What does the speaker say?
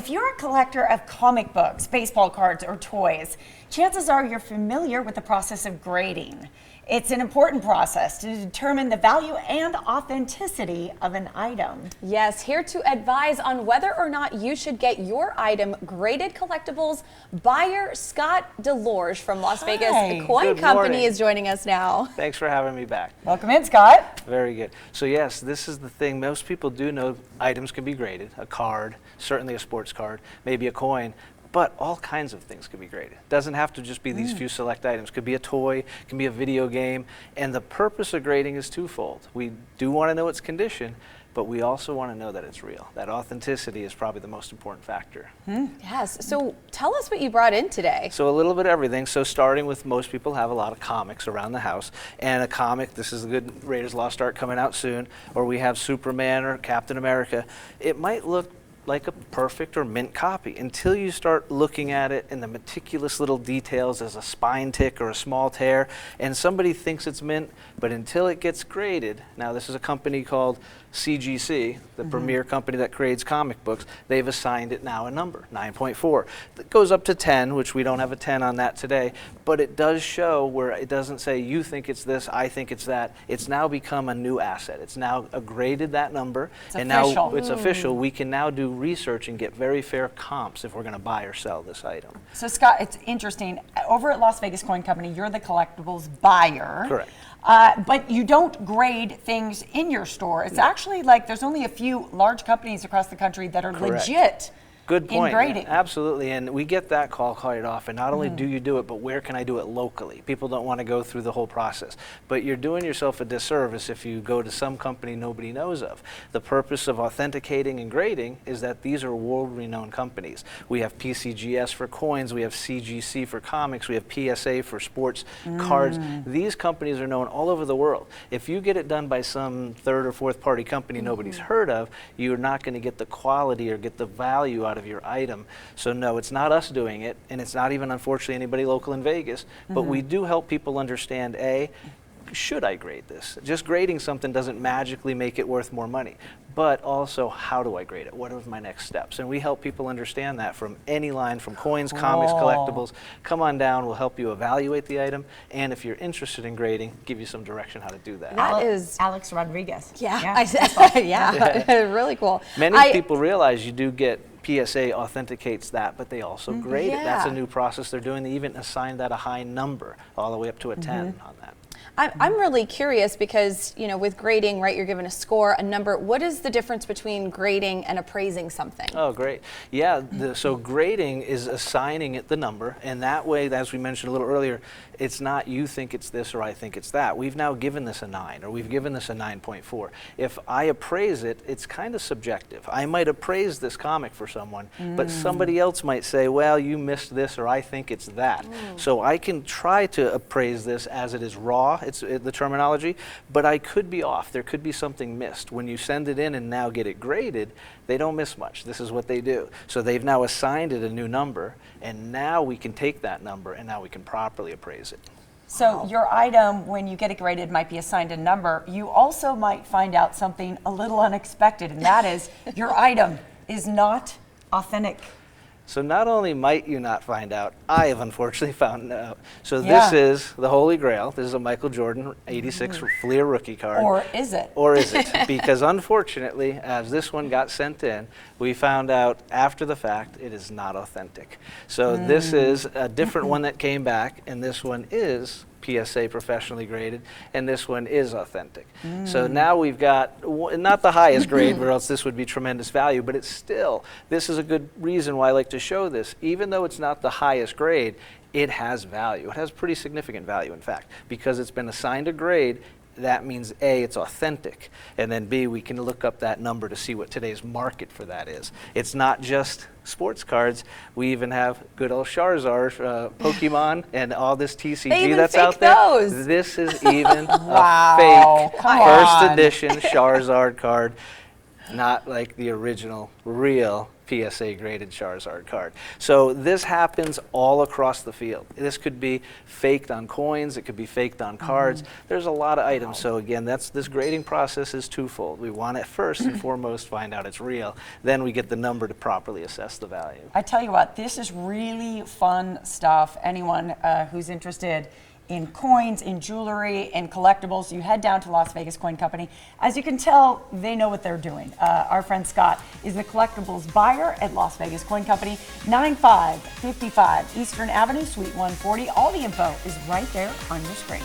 if you're a collector of comic books, baseball cards, or toys, chances are you're familiar with the process of grading. It's an important process to determine the value and authenticity of an item. Yes, here to advise on whether or not you should get your item graded. Collectibles buyer Scott DeLorge from Las Vegas Coin Good Company morning. is joining us now. Thanks for having me back. Welcome in, Scott. Very good. So yes, this is the thing. Most people do know items can be graded. A card, certainly a sports card, maybe a coin, but all kinds of things can be graded. Doesn't have to just be these few select items. Could be a toy, can be a video game, and the purpose of grading is twofold. We do want to know its condition, but we also want to know that it's real. That authenticity is probably the most important factor. Yes, so tell us what you brought in today. So a little bit of everything. So starting with, most people have a lot of comics around the house, and a comic, this is a good Raiders Lost Ark coming out soon, or we have Superman or Captain America. It might look like a perfect or mint copy until you start looking at it in the meticulous little details as a spine tick or a small tear, and somebody thinks it's mint, but until it gets graded, now this is a company called CGC, the premier company that grades comic books, they've assigned it now a number, 9.4. It goes up to 10, which we don't have a 10 on that today, but it does show where it doesn't say you think it's this, I think it's that. It's now become a new asset. It's now graded that number, and official. now it's official. We can now do research and get very fair comps if we're going to buy or sell this item. So Scott, it's interesting. Over at Las Vegas Coin Company, you're the collectibles buyer. Correct. But you don't grade things in your store. It's actually like there's only a few large companies across the country that are Correct. legit Good point. in grading. Absolutely, and we get that call quite often. Not only do you do it, but where can I do it locally? People don't want to go through the whole process. But you're doing yourself a disservice if you go to some company nobody knows of. The purpose of authenticating and grading is that these are world-renowned companies. We have PCGS for coins, we have CGC for comics, we have PSA for sports cards. These companies are known all over the world. If you get it done by some third or fourth party company nobody's heard of, you're not going to get the quality or get the value out of your item. So no, it's not us doing it, and it's not even, unfortunately, anybody local in Vegas, but we do help people understand, A, should I grade this? Just grading something doesn't magically make it worth more money, but also, how do I grade it? What are my next steps? And we help people understand that from any line, from coins, comics, collectibles. Come on down, we'll help you evaluate the item, and if you're interested in grading, give you some direction how to do that. That is Alex Rodriguez. yeah, really cool. Many people realize you do get PSA authenticates that, but they also grade it. That's a new process they're doing. They even assign that a high number, all the way up to a 10 on that. I'm really curious because, you know, with grading, right, you're given a score, a number. What is the difference between grading and appraising something? Oh, great. Yeah, so grading is assigning it the number, and that way, as we mentioned a little earlier, it's not you think it's this or I think it's that. We've now given this a 9, or we've given this a 9.4. If I appraise it, it's kind of subjective. I might appraise this comic for someone, but somebody else might say, well, you missed this, or I think it's that. So I can try to appraise this as it is raw, it's the terminology, but I could be off. There could be something missed. When you send it in and now get it graded, they don't miss much. This is what they do. So they've now assigned it a new number, and now we can take that number and now we can properly appraise it. So your item, when you get it graded, might be assigned a number. You also might find out something a little unexpected, and that is your item is not authentic. So not only might you not find out, I have unfortunately found out. So this is the Holy Grail. This is a Michael Jordan 86 Fleer rookie card. Or is it? Or is it? Because unfortunately, as this one got sent in, we found out after the fact it is not authentic. So this is a different one that came back, and this one is PSA professionally graded, and this one is authentic. So now we've got not the highest grade, or else this would be tremendous value, but it's still, this is a good reason why I like to show this. Even though it's not the highest grade, it has value. It has pretty significant value, in fact, because it's been assigned a grade. That means A, it's authentic, and then B, we can look up that number to see what today's market for that is. It's not just sports cards. We even have good old Charizard, Pokemon, and all this TCG that's out there. Those. This is even a fake first edition Charizard card, not like the original, real PSA graded Charizard card. So this happens all across the field. This could be faked on coins, it could be faked on cards. There's a lot of items. So again, this grading process is twofold. We want to first and foremost find out it's real. Then we get the number to properly assess the value. I tell you what, this is really fun stuff. Anyone who's interested in coins, in jewelry, in collectibles, you head down to Las Vegas Coin Company. As you can tell, they know what they're doing. Our friend Scott is the collectibles buyer at Las Vegas Coin Company, 9555 Eastern Avenue, Suite 140. All the info is right there on your screen.